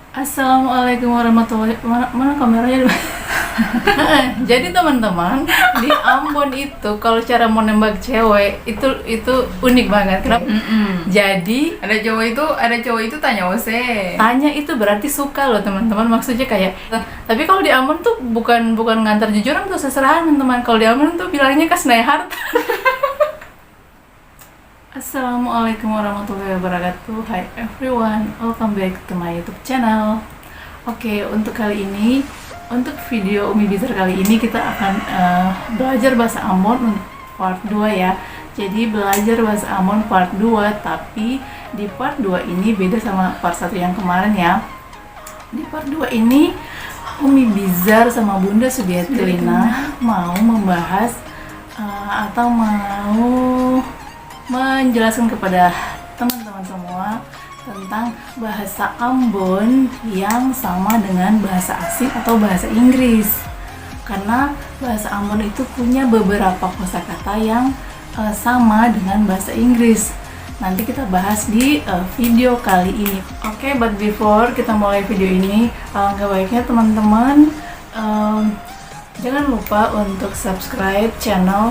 Assalamualaikum warahmatullahi wabarakatuh. Mana kameranya? Jadi teman-teman, di Ambon itu kalau cara mau nembak cewek itu unik banget. Kenapa? Jadi ada cowok itu tanya ose. tanya itu berarti suka loh teman-teman. Maksudnya kayak. Tapi kalau di Ambon tuh bukan ngantar jujuran tuh seserahan teman-teman. Kalau di Ambon tuh bilangnya kasih harta. Assalamualaikum warahmatullahi wabarakatuh. Hi everyone, welcome back to my YouTube channel. Oke, untuk kali ini, untuk video Umi Bizar kali ini kita akan belajar bahasa Ambon part 2 ya. Jadi belajar bahasa Ambon part 2, tapi di part 2 ini beda sama part 1 yang kemarin ya. Di part 2 ini Umi Bizar sama Bunda Sudiati Lina mau membahas atau mau menjelaskan kepada teman-teman semua tentang bahasa Ambon yang sama dengan bahasa asing atau bahasa Inggris. Karena bahasa Ambon itu punya beberapa kosakata yang sama dengan bahasa Inggris. Nanti kita bahas di video kali ini. Oke, but before kita mulai video ini, alangkah baiknya teman-teman jangan lupa untuk subscribe channel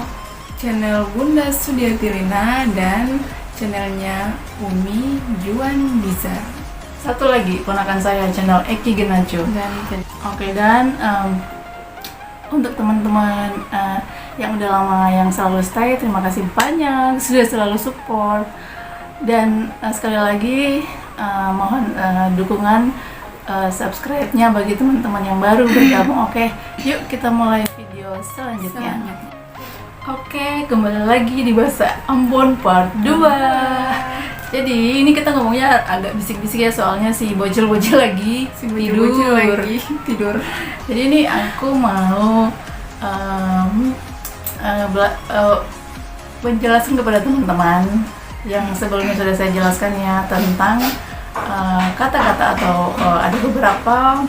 Bunda Sudiati Lina dan channelnya Umi Juan Bizar. Satu lagi, ponakan saya, channel Eki Genacho. Dan untuk teman-teman yang udah lama yang selalu stay, terima kasih banyak sudah selalu support. Dan sekali lagi mohon dukungan subscribe-nya bagi teman-teman yang baru bergabung. Oke, yuk kita mulai video selanjutnya. Oke, kembali lagi di bahasa Ambon part 2. Jadi ini kita ngomongnya agak bisik-bisik ya, soalnya si bocil-bocil lagi tidur. Jadi ini aku mau menjelaskan kepada teman-teman yang sebelumnya sudah saya jelaskan ya tentang kata-kata atau ada beberapa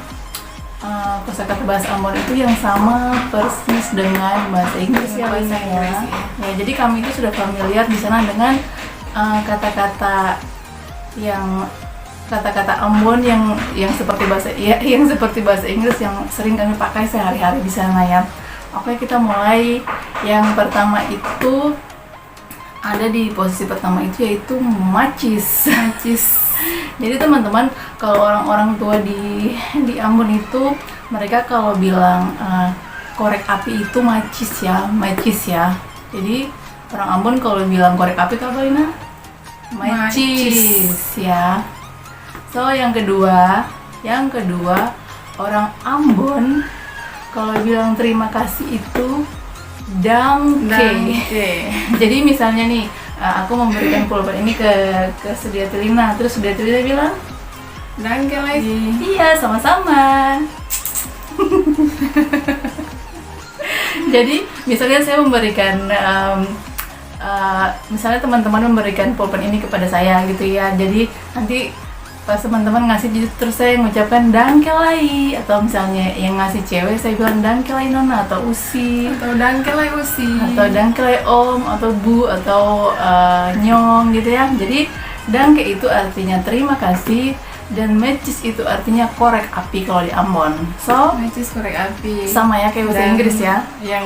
kosakata bahasa Ambon itu yang sama persis dengan bahasa Inggris ya. Ya, jadi kami itu sudah familiar di sana dengan kata-kata Ambon yang seperti bahasa Inggris yang sering kami pakai sehari-hari di sana ya. Oke, kita mulai. Yang pertama itu ada di posisi pertama itu yaitu macis. Jadi teman-teman, kalau orang-orang tua di Ambon itu mereka kalau bilang korek api itu macis ya. Jadi orang Ambon kalau bilang korek api itu apa, Lina? Macis ya. So yang kedua orang Ambon kalau bilang terima kasih itu dangke. Jadi misalnya nih, aku memberikan pulpen ini ke Sudiati Lina, terus Sudiati Lina bilang Dangke lagi. Iya, sama-sama. Jadi misalnya saya memberikan misalnya teman-teman memberikan pulpen ini kepada saya gitu ya. Jadi nanti pas teman-teman ngasih, terus saya mengucapkan dangkelai, atau misalnya yang ngasih cewek saya bilang dangkelai nona atau usi Atau dangkelai usi. atau dangkelai om atau bu atau nyong gitu ya. Jadi dangke itu artinya terima kasih dan macis itu artinya korek api kalau di Ambon. So Macis korek api. sama ya kayak bahasa Inggris ya. Yang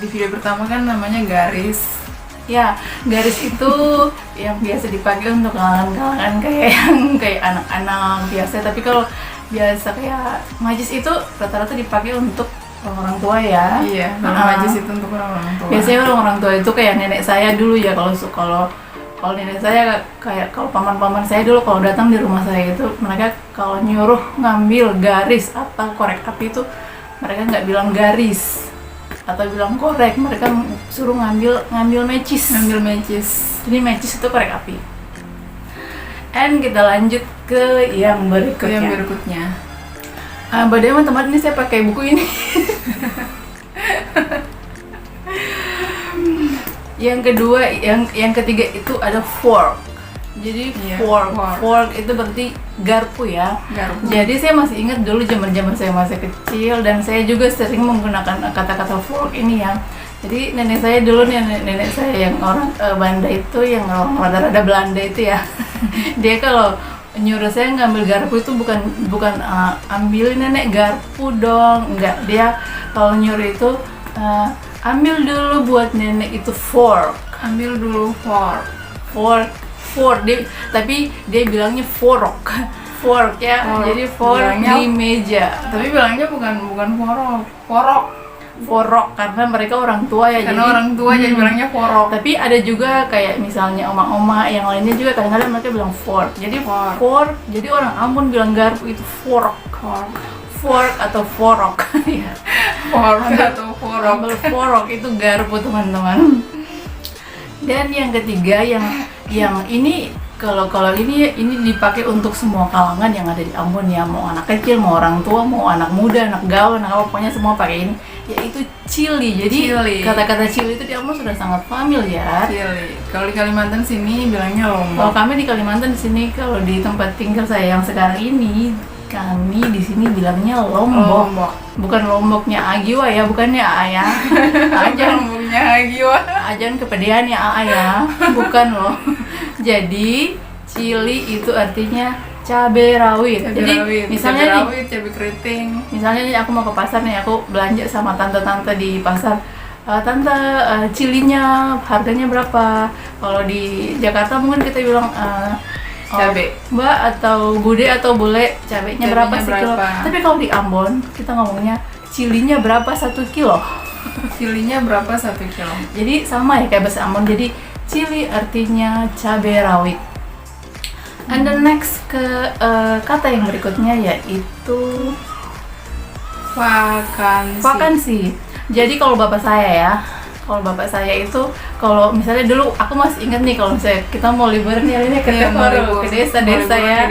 di video pertama kan namanya garis. Ya, garis itu yang biasa dipakai untuk kalangan-kalangan kayak anak-anak biasa. Tapi kalau biasa kayak macis itu rata-rata dipakai untuk orang tua ya. Iya, macis itu untuk orang tua. Biasanya orang tua itu kayak nenek saya dulu ya, kalau nenek saya kayak kalau paman-paman saya dulu kalau datang di rumah saya itu mereka kalau nyuruh ngambil garis atau korek api itu mereka nggak bilang garis atau bilang korek, mereka suruh ngambil macis. Jadi macis itu korek api. And kita lanjut ke yang berikutnya. By the way teman-teman, ini saya pakai buku ini. Yang kedua, yang ketiga itu ada fork. Jadi fork itu berarti garpu ya. Jadi saya masih ingat dulu zaman saya masih kecil dan saya juga sering menggunakan kata-kata fork ini ya. Jadi nenek saya dulu nih, nenek saya yang orang Banda itu, yang orang rada-rada Belanda itu ya. Dia kalau nyuruh saya ngambil garpu itu bukan ambil nenek garpu dong, enggak. Dia kalau nyuruh itu ambil dulu buat nenek itu fork. Ambil dulu fork. Tapi dia bilangnya fork. Fork ya. Fork. Jadi fork Bilangnya- di meja. Tapi bilangnya bukan forok. Forok karena mereka orang tua ya. Karena orang tua jadi bilangnya forok. Tapi ada juga kayak misalnya oma-oma yang lainnya juga kadang-kadang mereka bilang fork. Jadi fork. Jadi orang Ambon bilang garpu itu fork. Fork atau forok. Ya. Fork atau forok. Sambal forok itu garpu teman-teman. Dan yang ketiga yang ini kalau ini dipakai untuk semua kalangan yang ada di Ambon ya, mau anak kecil, mau orang tua, mau anak muda, anak gaul, anak apa, pokoknya semua pakai ini, yaitu cili. Jadi Cili. kata-kata cili itu di Ambon sudah sangat familiar. Cili. Kalau di Kalimantan sini bilangnya Kalau lombok. kami di Kalimantan di sini, kalau di tempat tinggal saya yang sekarang ini, kami di sini bilangnya lombok. Bukan lomboknya Agiwa ya, bukannya Aya. Ajan Lomboknya Agiwa. ajan kepedean ya Aya, bukan loh. Jadi cili itu artinya cabai rawit. Jadi misalnya nih, cabai keriting. misalnya nih aku mau ke pasar nih, aku belanja sama tante-tante di pasar. Tante, cilinya harganya berapa? Kalau di Jakarta mungkin kita bilang Cabai. Mbak atau Bude atau Bule, cabainya berapa sih kilo? berapa? Tapi kalau di Ambon kita ngomongnya cilinya berapa 1 kilo. Cilinya berapa 1 kilo? Jadi sama ya kayak bahasa Ambon. Jadi cili artinya cabai rawit. And the next ke kata yang berikutnya yaitu vakansi. Jadi kalau bapak saya itu kalau misalnya dulu aku masih ingat nih, kalau misalnya kita mau liburan ya ini ke desa ya.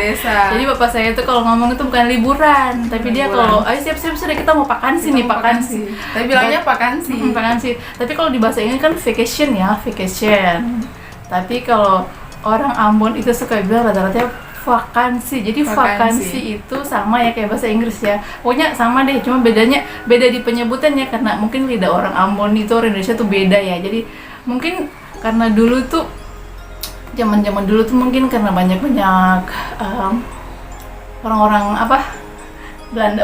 Jadi bapak saya itu kalau ngomong itu bukan liburan, tapi dia kalau ayo siap-siap sudah kita mau vakansi nih, vakansi. Tapi bilangnya vakansi. Vakansi. Tapi kalau di bahasa Inggris kan vacation ya, vacation. Tapi kalau orang Ambon itu suka bilang rata-rata vakansi. Jadi vakansi itu sama ya kayak bahasa Inggris ya. Pokoknya sama deh, cuma beda di penyebutannya karena mungkin lidah orang Ambon itu orang Indonesia tuh beda ya. Jadi mungkin karena dulu tuh zaman-zaman dulu tuh mungkin karena banyak orang-orang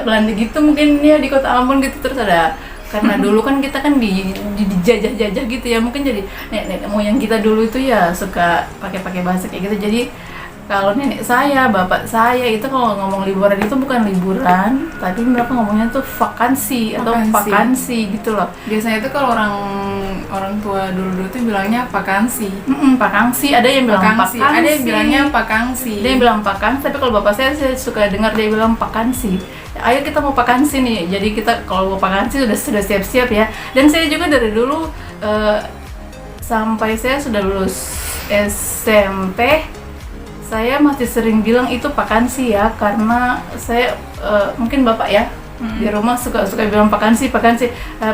Belanda gitu mungkin ya di kota Ambon gitu, terus ada karena dulu kan kita kan dijajah-jajah gitu ya, mungkin jadi nenek moyang kita dulu itu ya suka pakai bahasa kayak gitu. Jadi kalau nenek saya, bapak saya itu kalau ngomong liburan itu bukan liburan, tapi mereka ngomongnya tuh vakansi atau vakansi gitu loh. Biasanya itu kalau orang tua dulu tuh bilangnya vakansi. Vakansi, ada yang bilang vakansi, ada yang bilangnya vakansi. Ada yang bilang vakansi, tapi kalau bapak saya suka dengar dia bilang vakansi. Ayo kita mau vakansi nih. Jadi kita kalau mau vakansi sudah siap-siap ya. Dan saya juga dari dulu sampai saya sudah lulus SMP, saya masih sering bilang itu vakansi ya, karena saya mungkin bapak ya di rumah suka bilang vakansi.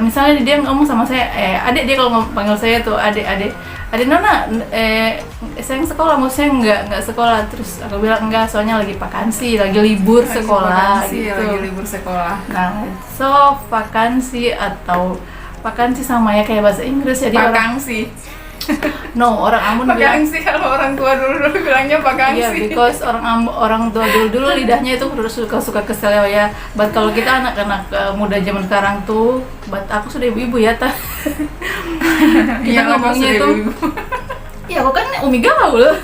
Misalnya dia ngomong sama saya, adik, dia kalau panggil saya tuh adik Nona, saya sekolah, mau saya nggak sekolah, terus aku bilang enggak, soalnya lagi vakansi, lagi libur sekolah gitu. Lagi libur sekolah. Nah, so vakansi atau vakansi sama ya kayak bahasa Inggris. Jadi orang Ambon bilang vakansi. Kalau orang tua dulu bilangnya vakansi. iya, because orang tua dulu lidahnya itu suka kesel ya. But kalau kita anak-anak muda zaman sekarang tuh, but aku sudah ibu-ibu ya kita ngomongnya itu ya aku kan umi gaul.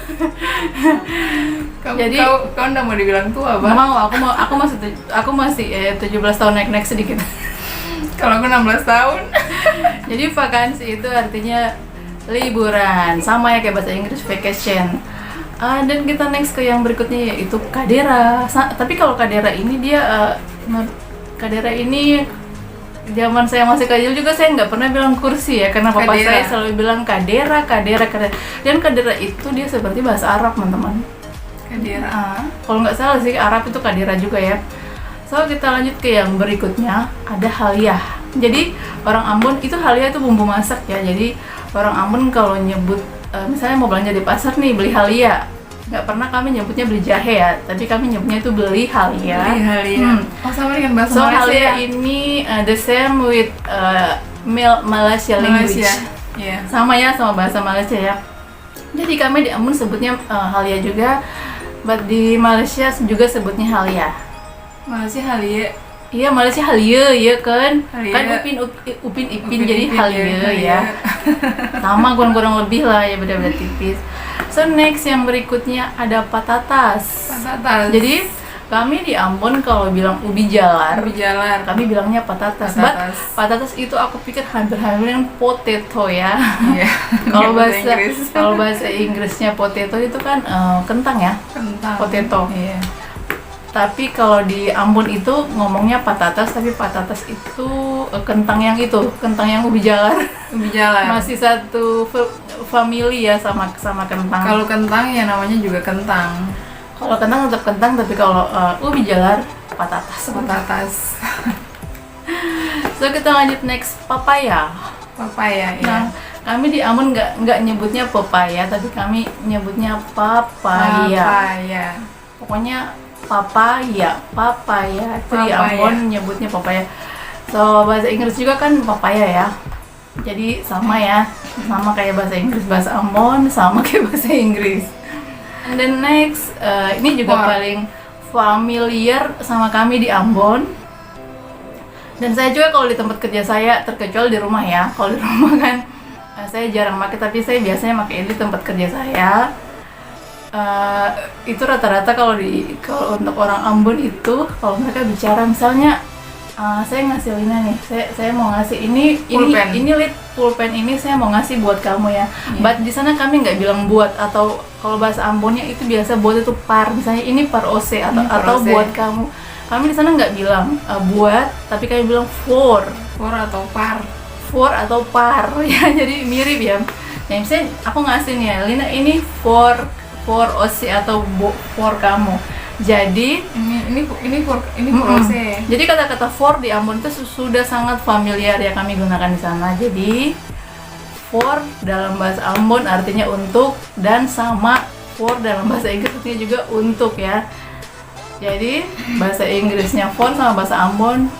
Jadi kau udah mau dibilang tua, Bang? Aku masih 17 tahun naik sedikit. Kalau aku 16 tahun. Jadi vakansi itu artinya liburan, sama ya kayak bahasa Inggris vacation. Dan kita next ke yang berikutnya yaitu kadera. Tapi kalau kadera ini kadera ini zaman saya masih kecil juga saya nggak pernah bilang kursi ya, karena papa saya selalu bilang kadera. Dan kadera itu dia seperti bahasa Arab, teman-teman. Kadera. Kalau nggak salah sih Arab itu kadera juga ya. So kita lanjut ke yang berikutnya, ada haliyah. Jadi orang Ambon itu haliyah itu bumbu masak ya. Jadi orang Ambon kalau nyebut misalnya mau belanja di pasar nih beli haliyah, nggak pernah kami nyebutnya beli jahe ya, tapi kami nyebutnya itu beli haliyah. Oh, sama dengan bahasa Malaysia. Haliyah ini the same with Malaysia language. Yeah. Sama ya, sama bahasa Malaysia ya. Jadi kami di Ambon sebutnya haliyah juga. But di Malaysia juga sebutnya halia. Malaysia halia. Iya, Malaysia halia ya kan. Halia. Kan upin ipin jadi Ipin, halia ya. Sama kurang lebih lah ya, beda-beda tipis. So next yang berikutnya ada patatas. Patatas. Jadi kami di Ambon kalau bilang ubi jalar, kami bilangnya patatas. But Patatas. patatas itu aku pikir hampir-hampir dengan potato ya. Iya. Kalau Bahasa bahasa Inggris. kalau bahasa Inggrisnya potato itu kan kentang ya, Kentang. potato. Iya. Tapi kalau di Ambon itu ngomongnya patatas, tapi patatas itu kentang yang ubi jalar. Ubi jalar. Masih satu family ya sama kentang. Kalau kentang ya namanya juga kentang. Kalau kentang tetap kentang, tapi kalau ubi jalar patatas. Patatas. So kita lanjut next, papaya. Papaya ya. Nah, kami di Ambon nggak nyebutnya papaya, tapi kami nyebutnya papaya. Papaya. Pokoknya papaya. Itu di Papaya. Ambon nyebutnya papaya. So bahasa Inggris juga kan papaya ya. Jadi sama ya, sama kayak bahasa Inggris, bahasa Ambon sama kayak bahasa Inggris. And then next, ini juga Pork. paling familiar sama kami di Ambon. Dan saya juga kalau di tempat kerja saya, terkecuali di rumah ya. Kalau di rumah kan saya jarang pakai, tapi saya biasanya pakai ini di tempat kerja saya. Itu rata-rata kalau untuk orang Ambon itu, kalau mereka bicara misalnya saya ngasih Lina nih, saya mau ngasih Pulpen. ini Lid, pulpen ini saya mau ngasih buat kamu ya. But di sana kami nggak bilang buat, atau kalau bahasa Ambonnya itu biasa buat itu par, misalnya ini par OC atau OC. buat kamu. Kami di sana nggak bilang buat, tapi kami bilang for atau par ya, jadi mirip ya. Nah misalnya aku ngasih nih ya, Lina ini for OC atau for kamu. Jadi ini proses. jadi kata-kata for di Ambon itu sudah sangat familiar ya, kami gunakan di sana. Jadi for dalam bahasa Ambon artinya untuk, dan sama for dalam bahasa Inggris artinya juga untuk ya. Jadi bahasa Inggrisnya for sama bahasa Ambon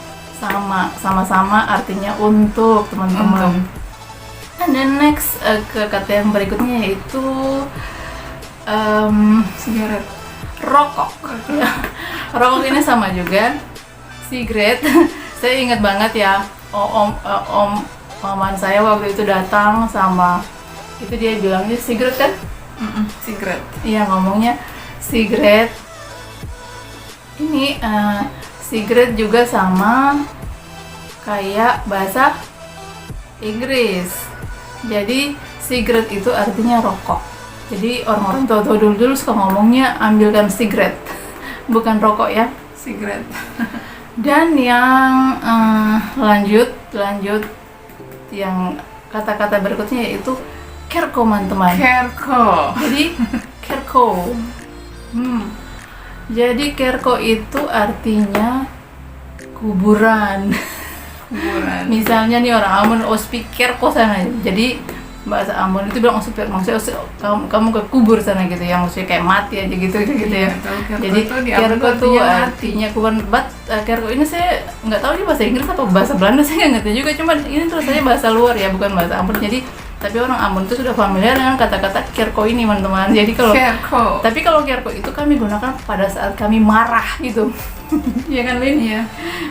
sama-sama artinya untuk, teman-teman. And then next ke kata yang berikutnya yaitu Sigaret. rokok. Rokok ini sama juga, cigarette. Saya ingat banget ya, paman saya waktu itu datang sama itu, dia bilangnya cigarette kan? Sigaret. Iya, ngomongnya cigarette. Ini cigarette juga sama kayak bahasa Inggris. Jadi cigarette itu artinya rokok. Jadi orang-orang tua-tua dulu suka ngomongnya ambilkan cigarette, bukan rokok ya. Sigaret. Dan yang lanjut yang kata-kata berikutnya yaitu kerko, teman-teman. Kerko. Jadi kerko. Jadi kerko itu artinya kuburan. Kuburan. Misalnya nih orang Ambon speak kerko sana. Jadi bahasa Ambon itu bilang maksudnya kamu ke kubur sana gitu ya, maksudnya kayak mati aja gitu ya. Jadi kerko tuh artinya kuburan. But kerko ini saya nggak tahu ini bahasa Inggris atau bahasa Belanda, saya nggak ngerti juga. Cuman ini tulisannya bahasa luar ya, bukan bahasa Ambon. Jadi tapi orang Ambon itu sudah familiar dengan kata-kata kerko ini, teman-teman. Jadi Kerko. tapi kalau kerko itu kami gunakan pada saat kami marah gitu. Iya kan, Lin? Iya.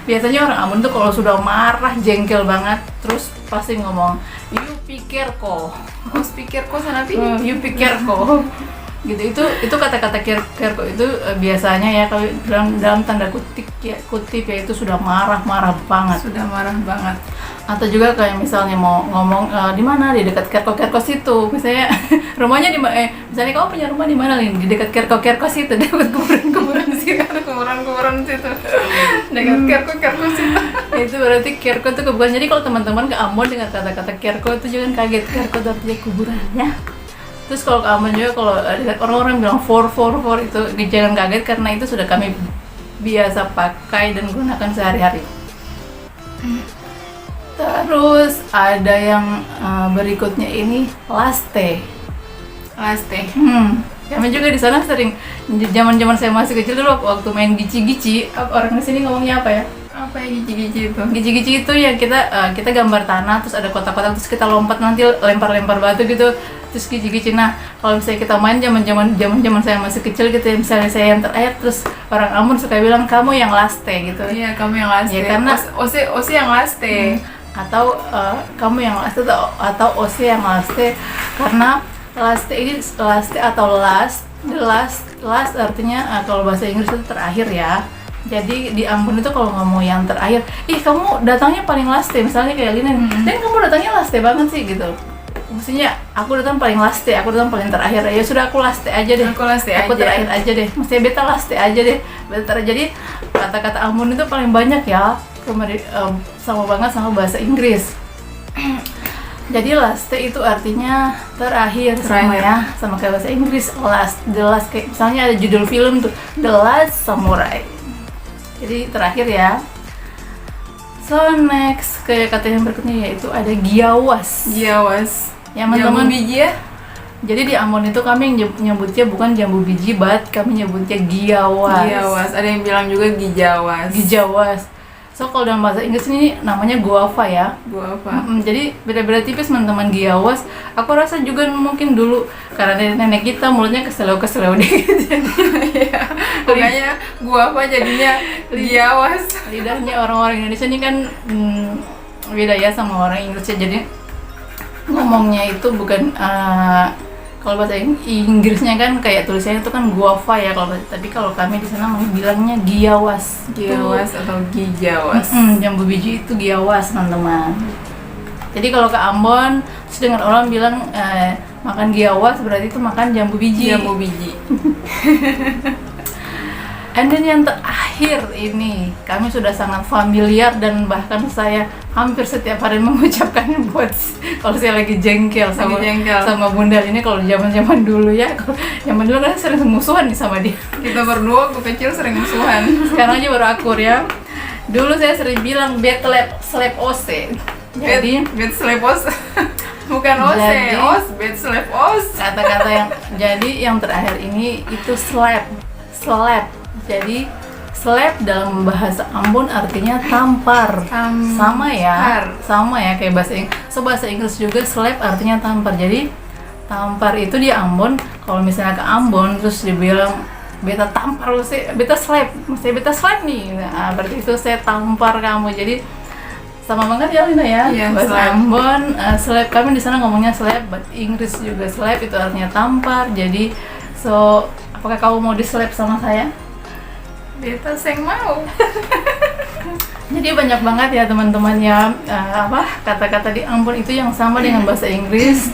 Biasanya orang Ambon tuh kalau sudah marah, jengkel banget, terus pasti ngomong you pikir kok, Speaker kok sana pi? you pikir kok, gitu. Itu kata-kata kerko itu biasanya ya kalau dalam tanda kutip ya itu sudah marah banget. Sudah marah banget. Atau juga kayak misalnya mau ngomong di mana, di dekat kerko situ, misalnya rumahnya misalnya kamu punya rumah di mana, Lin? Di dekat kerko situ, dapat kuburan situ. Kuburan situ. Dekat kerko situ. Itu berarti kerko itu kuburan. Jadi kalau teman-teman ke Ambon dengan kata-kata kerko itu jangan kaget, kerko itu artinya kuburannya. Terus kalau ke Ambon juga kalau lihat orang-orang bilang for itu jangan kaget, karena itu sudah kami biasa pakai dan gunakan sehari-hari. Terus ada yang berikutnya ini laste. Kami juga di sana sering, zaman saya masih kecil dulu waktu main gici-gici, orang di sini ngomongnya apa ya? Apa Apa ya gici-gici itu? Gici-gici itu yang kita gambar tanah, terus ada kotak-kotak, terus kita lompat nanti lempar-lempar batu gitu, terus gici-gici. Nah kalau misalnya kita main zaman saya masih kecil gitu ya, misalnya saya yang terakhir, terus orang Ambon suka bilang kamu yang laste gitu. Iya, kamu yang laste. Ya, karena Ose yang laste. Atau kamu yang laste atau Ose yang laste, karena laste ini laste atau last artinya kalau bahasa Inggris itu terakhir ya. Jadi di Ambon itu kalau ngomong yang terakhir, ih kamu datangnya paling laste, misalnya kayak Lina, dan kamu datangnya laste banget sih gitu. Maksudnya aku datang paling laste, aku datang paling terakhir. Ya sudah aku laste aja deh. Aku terakhir aja deh. Mestinya beta laste aja deh. Jadi kata-kata Ambon itu paling banyak ya. Sama banget sama bahasa Inggris. Jadi laste itu artinya terakhir. Sama kayak bahasa Inggris the last, kayak misalnya ada judul film tuh The Last Samurai. Jadi terakhir ya. So next, kayak kata yang berikutnya yaitu ada giawas. Ya teman-teman, jambu biji ya? Jadi di Ambon itu kami nyebutnya bukan jambu biji, kami nyebutnya giawas. Ada yang bilang juga Gijawas. So kalau dalam bahasa Inggris ini namanya guava ya. Jadi beda-beda tipis teman-teman giawas. Aku rasa juga mungkin dulu karena nenek kita mulutnya keseleo dikit. Iya. Makanya guava jadinya giawas. Lidahnya orang-orang Indonesia ini kan beda ya sama orang Inggrisnya. Jadi ngomongnya itu bukan kalau bahasa Inggrisnya kan kayak tulisannya itu kan guava ya, tapi kalau kami di sana bilangnya giawas Atau gijawas. Jambu biji itu giawas teman-teman. Jadi kalau ke Ambon terus dengar orang bilang makan giawas berarti itu makan jambu biji. And then yang terakhir ini kami sudah sangat familiar dan bahkan saya hampir setiap hari mengucapkannya buat kalau saya lagi jengkel sama Bunda ini. Kalau zaman dulu ya, zaman dulu kan sering musuhan nih sama dia. Kita berdua waktu kecil sering musuhan. Sekarang aja baru akur ya. Dulu saya sering bilang slap ose. Jadi bet slepos. Bukan bet slepos. Kata-kata yang terakhir ini itu slap. Jadi slap dalam bahasa Ambon artinya tampar. Sama ya kayak bahasa Inggris juga slap artinya tampar. Jadi tampar itu di Ambon, kalau misalnya ke Ambon terus dibilang beta tampar lu sih, beta slap, mesti beta slap nih. Nah, berarti itu saya tampar kamu. Jadi sama banget ya Lina ya. Bahasa slap. Ambon slap, kami di sana ngomongnya slap, but Inggris juga slap itu artinya tampar. Jadi apakah kamu mau di-slap sama saya? Beta seng mau. Jadi banyak banget ya teman-teman ya kata-kata di Ambon itu yang sama dengan bahasa Inggris.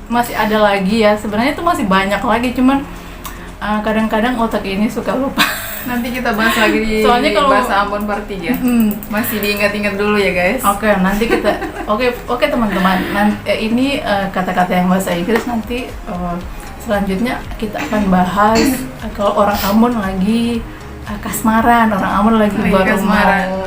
Masih ada lagi ya, sebenarnya itu masih banyak lagi, cuman kadang-kadang otak ini suka lupa. Nanti kita bahas lagi di bahasa Ambon part 3. Masih diingat-ingat dulu ya guys. Nanti kita Oke teman-teman. Ini kata-kata yang bahasa Inggris nanti selanjutnya kita akan bahas kalau orang Ambon lagi kasmaran, orang Ambon lagi baru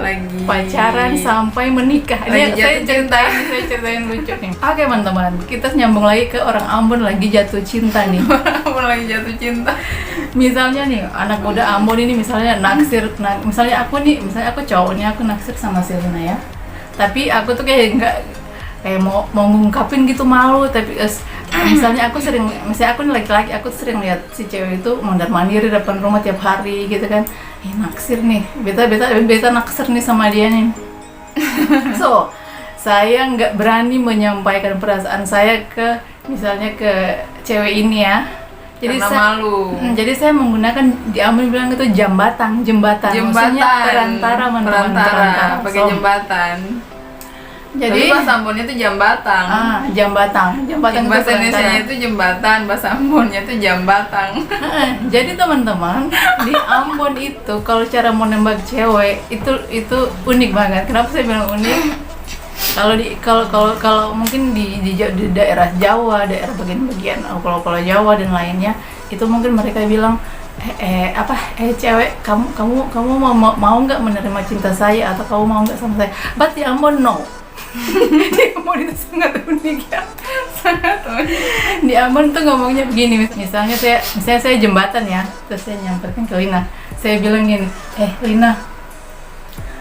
lagi pacaran sampai menikah. Ini saya ceritain lucu nih. Oke teman-teman, kita nyambung lagi ke orang Ambon lagi jatuh cinta nih. Ambon lagi jatuh cinta. Misalnya nih anak muda Ambon ini misalnya misalnya aku cowoknya, aku naksir sama si Lina ya. Tapi aku tuh kayak mau ngungkapin gitu, malu. Tapi misalnya aku nih laki-laki, aku sering lihat si cewek itu mondar-mandir depan rumah tiap hari gitu kan. Naksir nih, beta naksir nih sama dia nih. So, saya nggak berani menyampaikan perasaan saya misalnya ke cewek ini ya. Jadi malu. Jadi saya menggunakan, di Ambon bilang itu jembatan. Maksudnya perantara. Pakai jembatan. Jadi bahasa Ambonnya itu jambatan. Jambatan Bahasa Indonesia itu jembatan, bahasa Ambonnya itu jambatan. Jadi teman-teman, di Ambon itu kalau cara mau nembak cewek itu unik banget. Kenapa saya bilang unik? Kalau mungkin di daerah Jawa, daerah bagian kalau Jawa dan lainnya, itu mungkin mereka bilang cewek, kamu mau nggak menerima cinta saya, atau kamu mau nggak sama saya? But di Ambon no. Di Ambon itu sangat unik ya, sangat unik. Di Ambon tuh ngomongnya begini, misalnya saya jembatan ya, terus saya nyamperin ke Lina, saya bilang gini, Lina,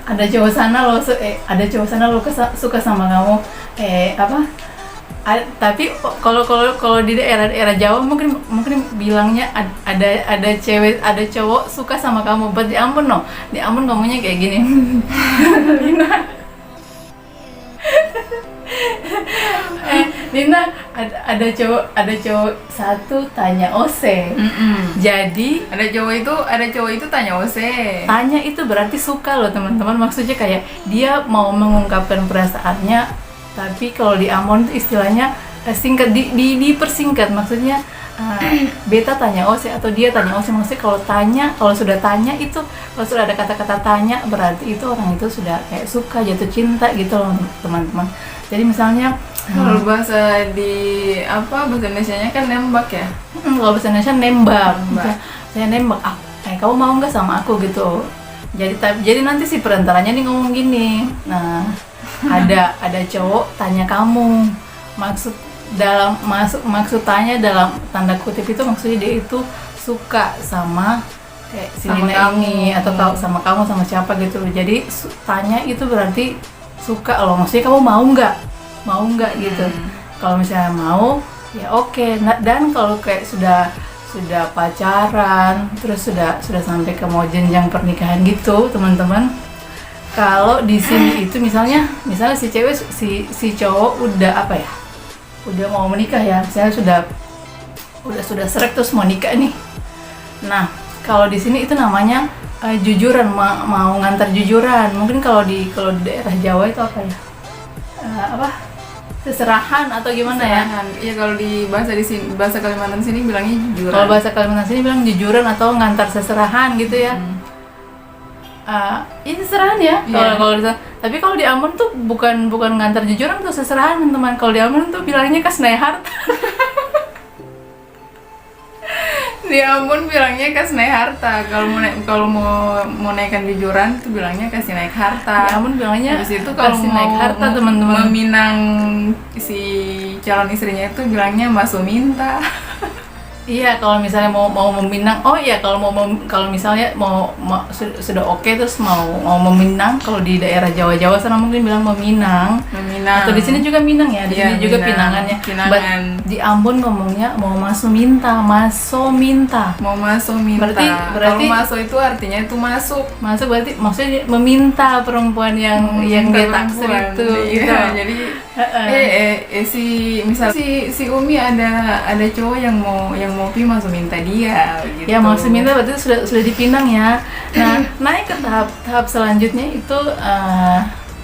ada cowok sana lo ada cowok sana lo suka sama kamu apa tapi kalau di daerah Jawa mungkin bilangnya ada cowok suka sama kamu. Di Ambon ngomongnya kayak gini. Nina, ada cowok satu tanya Ose. Jadi ada cowok itu tanya Ose. Tanya itu berarti suka loh teman-teman. Maksudnya kayak dia mau mengungkapkan perasaannya. Tapi kalau di Ambon itu istilahnya singkat, dipersingkat. Maksudnya beta tanya Ose atau dia tanya Ose. Maksudnya kalau sudah tanya itu, kalau sudah ada kata-kata tanya, berarti itu orang itu sudah kayak suka, jatuh cinta gitu loh teman-teman. Jadi misalnya kalau bahasa Indonesianya kan nembak ya. Kalau bahasa Indonesia nembak. Saya nembak, kamu mau nggak sama aku gitu. Jadi nanti si perantaranya nih ngomong gini. Nah, ada cowok tanya kamu, maksud tanya dalam tanda kutip itu maksudnya dia itu suka sama kayak si Nina ini atau sama kamu sama siapa gitu. Jadi tanya itu berarti suka loh, maksudnya kamu mau nggak gitu. Kalau misalnya mau ya oke. Dan kalau kayak sudah pacaran terus sudah sampai ke mau jenjang pernikahan gitu teman-teman. Kalau di sini itu misalnya si cewek si cowok udah udah mau menikah ya, misalnya sudah srek terus mau nikah nih. Nah, kalau di sini itu namanya jujuran, mau ngantar jujuran. Mungkin kalau di daerah Jawa itu apa ya? Seserahan atau gimana ya? Iya, kalau di bahasa Kalimantan sini bilangnya jujuran. Kalau bahasa Kalimantan sini bilang jujuran atau ngantar seserahan gitu ya. Ini seserahan ya. Kalau tapi kalau di Ambon tuh bukan ngantar jujuran tuh seserahan teman-teman. Kalau di Ambon tuh bilangnya kasih harta. Di Ambon bilangnya kasih naik harta. Kalau mau naikkan jujuran tuh bilangnya kasih naik harta. Di Ambon bilangnya habis itu kalau kasih naik harta teman-teman. Meminang si calon istrinya itu bilangnya masuk minta. Iya, kalau misalnya mau meminang, kalau misalnya sudah oke terus mau meminang, kalau di daerah Jawa sana mungkin bilang meminang. Atau di sini juga minang ya, di sini juga pinangannya. Di Ambon ngomongnya mau maso minta. Berarti kalau maso itu artinya itu masuk. Masuk berarti maksudnya meminta perempuan yang dia taksir itu. Iya, jadi si Umi ada cowok yang mau masuk minta dia gitu. Ya masuk minta berarti sudah dipinang ya. Nah, naik ke tahap selanjutnya itu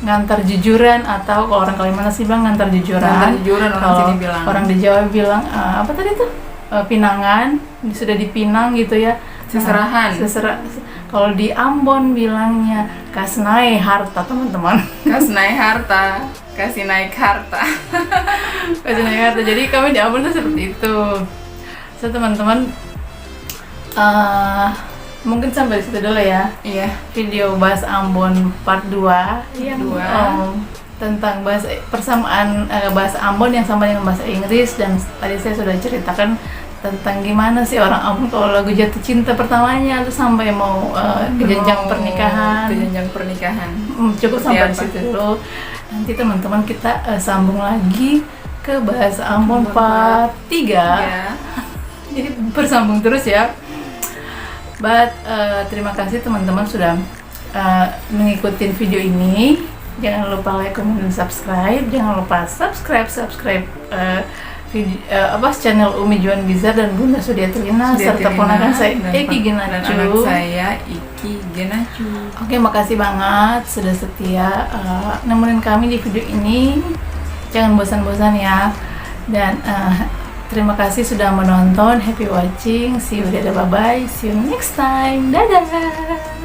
ngantar jujuran, atau kalau orang Kalimantan sih bilang ngantar jujuran. Orang sini bilang. Orang di Jawa bilang apa tadi tuh? Pinangan, sudah dipinang gitu ya. Seserahan. Kalau di Ambon bilangnya kasnai harta teman-teman. Kasih naik harta. Jadi kami di Ambon tuh seperti itu. So teman-teman, mungkin sampai di situ dulu ya. Iya. Video bahasa Ambon part 2 yang tentang persamaan bahasa Ambon yang sama dengan bahasa Inggris. Dan tadi saya sudah ceritakan tentang gimana sih orang Ambon kalau lagu jatuh cinta pertamanya terus sampai mau ke jenjang pernikahan. Cukup sampai di situ dulu. Nanti teman-teman kita sambung lagi ke bahasa Ambon part 3. Jadi bersambung terus ya. Terima kasih teman-teman sudah mengikuti video ini. Jangan lupa like, comment, dan subscribe. Jangan lupa subscribe channel Umi Juan Bizar dan Bunda Sudiatrina serta ponakan saya Eki Genacu. Oke, makasih banget sudah setia nemenin kami di video ini. Jangan bosan-bosan ya. Dan terima kasih sudah menonton. Happy watching. See you, dadah, bye bye. See you next time. Dadah.